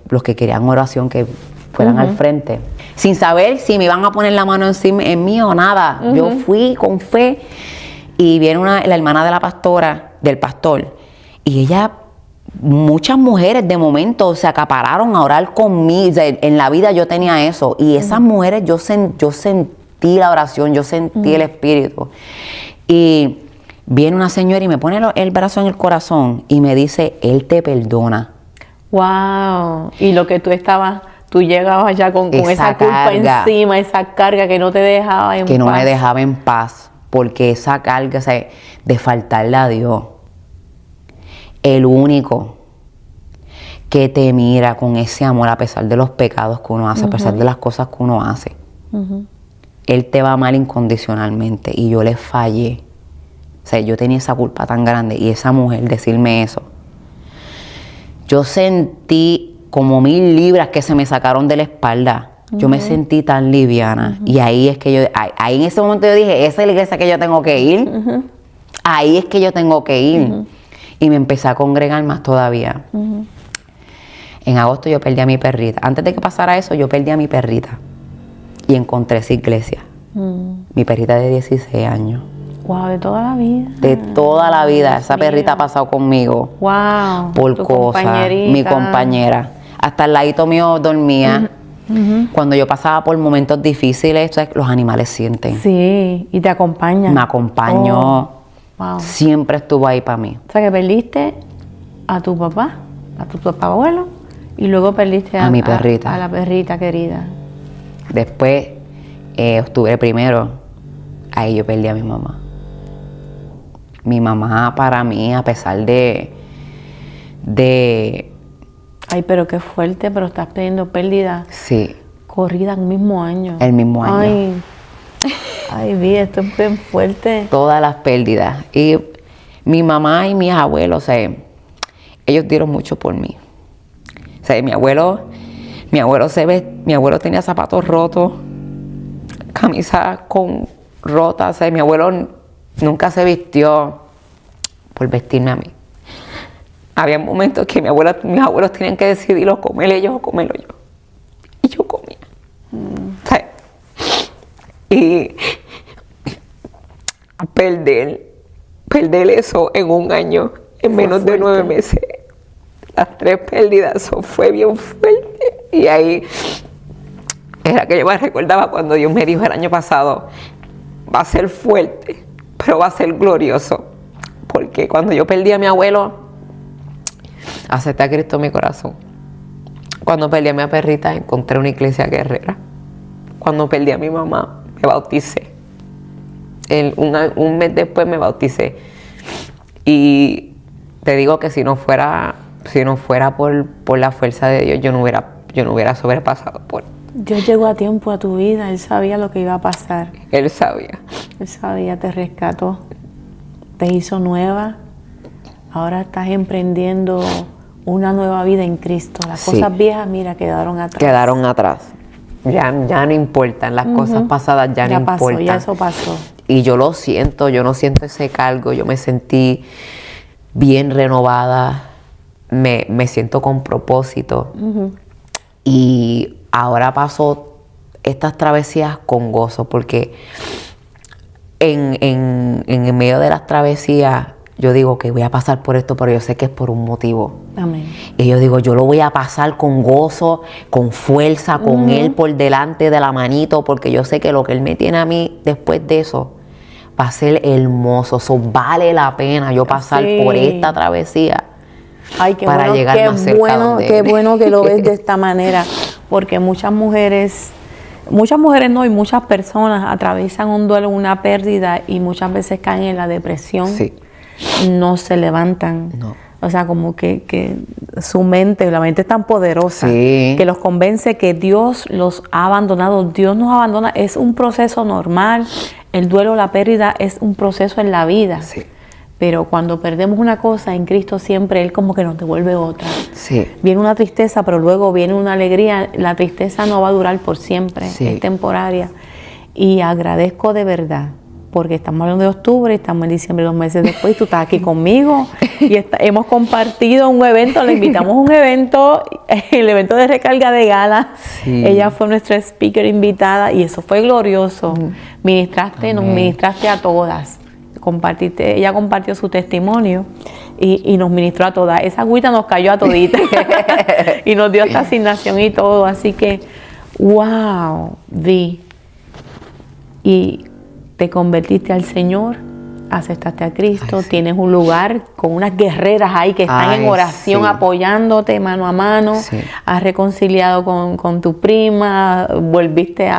los que querían oración que fueran al frente, sin saber si me iban a poner la mano en mí o nada, yo fui con fe. Y viene la hermana de la pastora, del pastor, y ella... Muchas mujeres de momento se acapararon a orar conmigo. En la vida yo tenía eso. Y esas mujeres, yo sentí la oración, yo sentí el espíritu. Y viene una señora y me pone el brazo en el corazón y me dice, Él te perdona. ¡Wow! Y lo que tú llegabas ya con esa culpa carga, encima, esa carga que no te dejaba en paz. Que no me dejaba en paz. Porque esa carga de faltarle a Dios. El único que te mira con ese amor a pesar de los pecados que uno hace, a pesar de las cosas que uno hace. Él te va a amar incondicionalmente y yo le fallé. Yo tenía esa culpa tan grande y esa mujer decirme eso. Yo sentí como 1000 libras que se me sacaron de la espalda. Yo me sentí tan liviana y ahí es que ahí en ese momento yo dije, esa es la iglesia que yo tengo que ir. Ahí es que yo tengo que ir. Y me empecé a congregar más todavía. En agosto yo perdí a mi perrita. Antes de que pasara eso, yo perdí a mi perrita. Y encontré esa iglesia. Mi perrita de 16 años. Wow, de toda la vida. De toda la vida. Esa perrita ha pasado conmigo. Wow. Por cosas. Mi compañera. Hasta al ladito mío dormía. Cuando yo pasaba por momentos difíciles, los animales sienten. Sí, y te acompañan. Me acompañó. Wow. Siempre estuvo ahí para mí. O sea, que perdiste a tu papá, a tu papá abuelo, y luego perdiste a mi perrita. A la perrita querida. Después, octubre 1, ahí yo perdí a mi mamá. Mi mamá para mí, a pesar de... Ay, pero qué fuerte, pero estás teniendo pérdida. Sí. Corrida en un mismo año. El mismo año. Ay, vi, esto es bien fuerte. Todas las pérdidas. Y mi mamá y mis abuelos, ellos dieron mucho por mí. Mi abuelo tenía zapatos rotos, camisas rotas. Mi abuelo nunca se vistió por vestirme a mí. Había momentos que mis abuelos tenían que decidir o comer ellos o comerlo yo. Y yo comía. Y perder eso en un año, en menos de 9 meses. Las 3 pérdidas, eso fue bien fuerte. Y ahí era que yo me recordaba cuando Dios me dijo el año pasado, va a ser fuerte, pero va a ser glorioso. Porque cuando yo perdí a mi abuelo, acepté a Cristo en mi corazón. Cuando perdí a mi perrita, encontré una iglesia guerrera. Cuando perdí a mi mamá, me bauticé. Un mes después me bauticé. Y te digo que si no fuera por la fuerza de Dios, yo no yo no hubiera sobrepasado por... Dios llegó a tiempo a tu vida, Él sabía lo que iba a pasar. Él sabía. Él sabía, te rescató, te hizo nueva. Ahora estás emprendiendo una nueva vida en Cristo. Las cosas viejas, mira, quedaron atrás. Quedaron atrás. Ya no importan, las cosas pasadas ya no importan. Ya eso pasó. Y yo lo siento, yo no siento ese cargo, yo me sentí bien renovada, me siento con propósito. Y ahora paso estas travesías con gozo, porque en el medio de las travesías yo digo que voy a pasar por esto, pero yo sé que es por un motivo. Amén. Y yo digo, yo lo voy a pasar con gozo, con fuerza, con Él por delante de la manito, porque yo sé que lo que Él me tiene a mí después de eso va a ser hermoso. Eso vale la pena yo pasar por esta travesía. Ay, qué para bueno, llegar más cerca donde qué Él. bueno que lo ves de esta manera, porque muchas mujeres no, y muchas personas atraviesan un duelo, una pérdida, y muchas veces caen en la depresión. Sí. No se levantan. No. O sea, como que su mente, la mente es tan poderosa que los convence que Dios los ha abandonado. Dios nos abandona, es un proceso normal. El duelo, la pérdida es un proceso en la vida. Sí. Pero cuando perdemos una cosa en Cristo, siempre Él como que nos devuelve otra. Sí. Viene una tristeza, pero luego viene una alegría. La tristeza no va a durar por siempre, es temporaria. Y agradezco de verdad, porque estamos hablando de octubre, estamos en diciembre, 2 meses después, tú estás aquí conmigo y hemos compartido un evento, le invitamos a un evento, el evento de recarga de gala. Sí. Ella fue nuestra speaker invitada y eso fue glorioso. Nos ministraste a todas. Ella compartió su testimonio y nos ministró a todas. Esa agüita nos cayó a toditas y nos dio esta asignación y todo. Así que, wow, Vi. Y te convertiste al Señor, aceptaste a Cristo, tienes un lugar con unas guerreras ahí que están en oración apoyándote mano a mano, has reconciliado con tu prima, volviste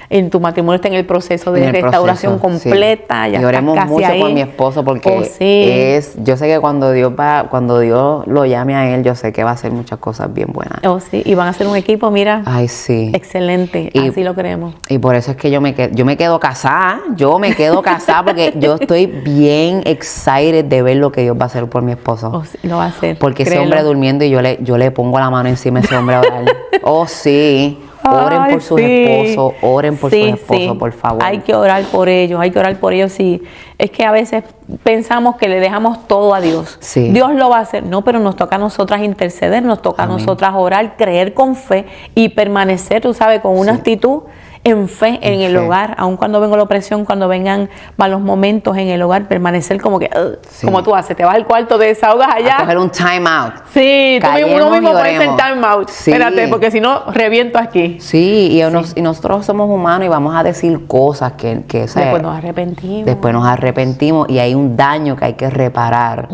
en tu matrimonio está en el proceso de restauración completa. Ya y oremos casi mucho ahí. por mi esposo porque yo sé que cuando Dios lo llame a él, yo sé que va a hacer muchas cosas bien buenas. Y van a ser un equipo, mira, excelente, así lo creemos. Y por eso es que yo me quedo casada, porque yo estoy bien excited de ver lo que Dios va a hacer por mi esposo. Lo va a hacer. Porque ese hombre durmiendo y yo le pongo la mano encima de ese hombre a orar. Oren por sus esposos, oren por sus esposos, por favor. Hay que orar por ellos, sí. Es que a veces pensamos que le dejamos todo a Dios. Sí. Dios lo va a hacer. No, pero nos toca a nosotras interceder, nos toca a nosotras orar, creer con fe y permanecer, tú sabes, con una actitud en fe en el hogar, aun cuando venga la opresión, cuando vengan malos momentos en el hogar, permanecer como que, como tú haces, te vas al cuarto, te desahogas allá. A coger un time out. Sí, uno mismo puede hacer time out. Sí. Espérate, porque si no, reviento aquí. Sí, y nosotros somos humanos y vamos a decir cosas que después nos arrepentimos. Y hay un daño que hay que reparar.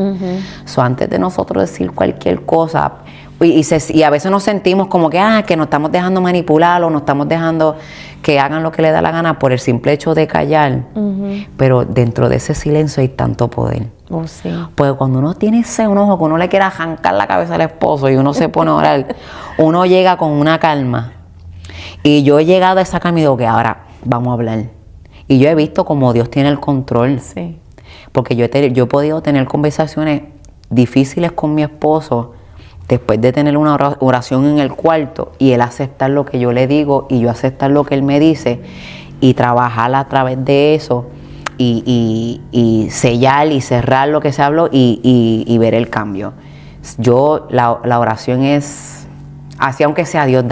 Antes de nosotros decir cualquier cosa, y a veces nos sentimos como que nos estamos dejando manipular o nos estamos dejando que hagan lo que le da la gana por el simple hecho de callar. Pero dentro de ese silencio hay tanto poder. Porque cuando uno tiene ese enojo, que uno le quiere arrancar la cabeza al esposo y uno se pone a orar, uno llega con una calma. Y yo he llegado a esa calma y digo que ahora vamos a hablar. Y yo he visto cómo Dios tiene el control. Sí. Porque yo he podido tener conversaciones difíciles con mi esposo después de tener una oración en el cuarto y él aceptar lo que yo le digo y yo aceptar lo que él me dice y trabajar a través de eso y sellar y cerrar lo que se habló y ver el cambio. La oración es así, aunque sea Dios,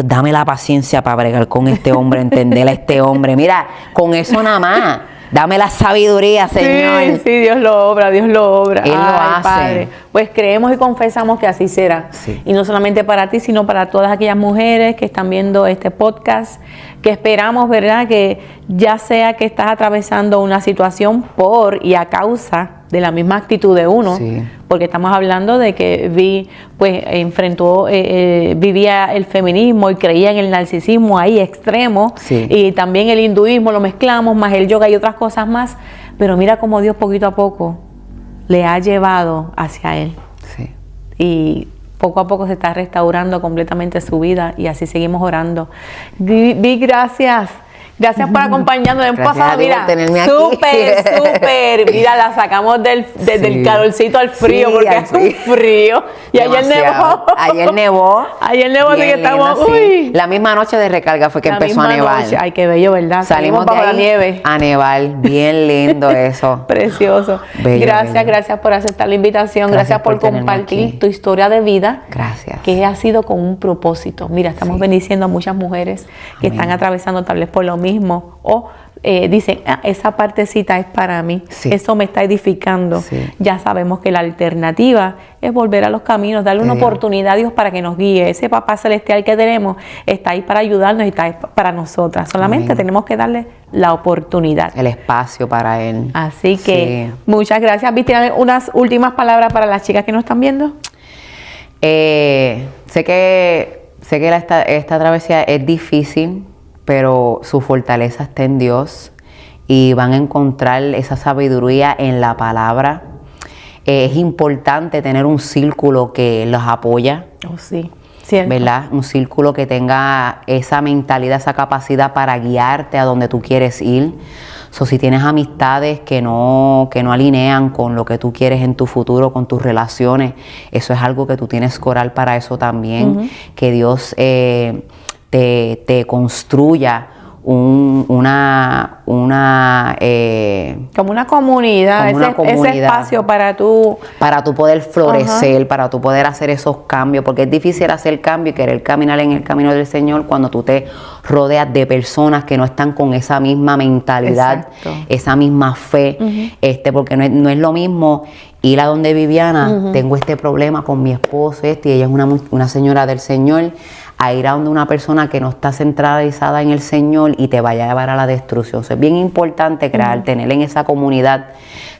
dame la paciencia para bregar con este hombre, entender a este hombre. Mira, con eso nada más. Dame la sabiduría, Señor. Sí, Dios lo obra. Él lo hace. Padre. Pues creemos y confesamos que así será. Sí. Y no solamente para ti, sino para todas aquellas mujeres que están viendo este podcast, que esperamos, ¿verdad?, que ya sea que estás atravesando una situación por y a causa de la misma actitud de uno, porque estamos hablando de que vivía el feminismo y creía en el narcisismo ahí extremo, y también el hinduismo lo mezclamos, más el yoga y otras cosas más, pero mira cómo Dios poquito a poco le ha llevado hacia él. Y poco a poco se está restaurando completamente su vida y así seguimos orando. Vi, gracias. Gracias por acompañarnos. Hemos pasado, mira, súper. Mira, la sacamos del calorcito al frío, porque es un frío. Y ayer nevó. Ayer nevó, así que estamos, sí. La misma noche de recarga fue que empezó a nevar. Ay, qué bello, ¿verdad? Salimos bajo la nieve. A nevar, bien lindo eso. Precioso. Bello, gracias por aceptar la invitación. Gracias por compartir tu historia de vida. Gracias. Que ha sido con un propósito. Mira, estamos bendiciendo a muchas mujeres que están atravesando tal vez por lo mismo o dicen, esa partecita es para mí, eso me está edificando. Ya sabemos que la alternativa es volver a los caminos, darle una oportunidad a Dios para que nos guíe. Ese Papá Celestial que tenemos está ahí para ayudarnos y está ahí para nosotras. Solamente tenemos que darle la oportunidad. El espacio para Él. Así que muchas gracias. ¿Viste unas últimas palabras para las chicas que nos están viendo? Sé que esta travesía es difícil, pero su fortaleza está en Dios y van a encontrar esa sabiduría en la palabra. Es importante tener un círculo que los apoya. Oh, sí, cierto. ¿Verdad? Un círculo que tenga esa mentalidad, esa capacidad para guiarte a donde tú quieres ir. Si tienes amistades que no alinean con lo que tú quieres en tu futuro, con tus relaciones, eso es algo que tú tienes que orar para eso también. Que Dios te construya como una comunidad, ese espacio para tú poder florecer, para tú poder hacer esos cambios, porque es difícil hacer cambio y querer caminar en el camino del Señor cuando tú te rodeas de personas que no están con esa misma mentalidad, esa misma fe, porque no es lo mismo ir a donde Viviana, tengo este problema con mi esposo, y ella es una señora del Señor, a ir a donde una persona que no está centralizada en el Señor y te vaya a llevar a la destrucción. Es bien importante tener en esa comunidad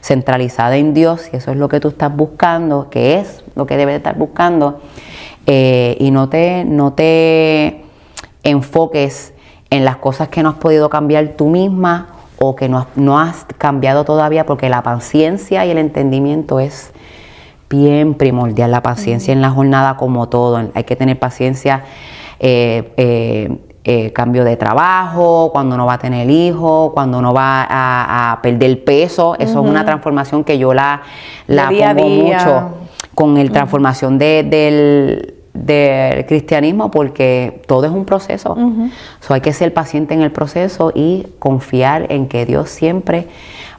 centralizada en Dios, y eso es lo que tú estás buscando, que es lo que debes estar buscando, y no te enfoques en las cosas que no has podido cambiar tú misma o que no has cambiado todavía, porque la paciencia y el entendimiento es bien primordial. La paciencia en la jornada, como todo, hay que tener paciencia, cambio de trabajo, cuando uno va a tener hijos, cuando uno va a perder peso. Eso es una transformación que yo la pongo mucho con la transformación del cristianismo, porque todo es un proceso. Hay que ser paciente en el proceso y confiar en que Dios siempre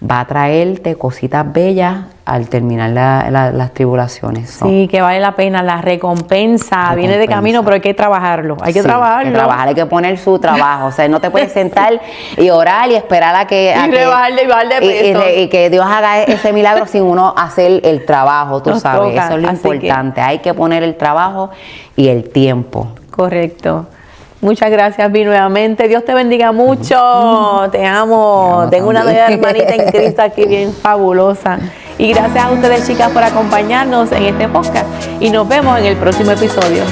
va a traerte cositas bellas al terminar las tribulaciones. Sí, que vale la pena, la recompensa viene de camino, pero hay que trabajarlo. Hay que trabajarlo. Hay que poner su trabajo. No te puedes sentar y orar y esperar a que bajar de peso. Y que Dios haga ese milagro sin uno hacer el trabajo, tú sabes. Eso es lo importante. Hay que poner el trabajo y el tiempo. Correcto. Muchas gracias, Vi, nuevamente. Dios te bendiga mucho. Te amo. Tengo una nueva hermanita en Cristo aquí bien fabulosa. Y gracias a ustedes, chicas, por acompañarnos en este podcast. Y nos vemos en el próximo episodio.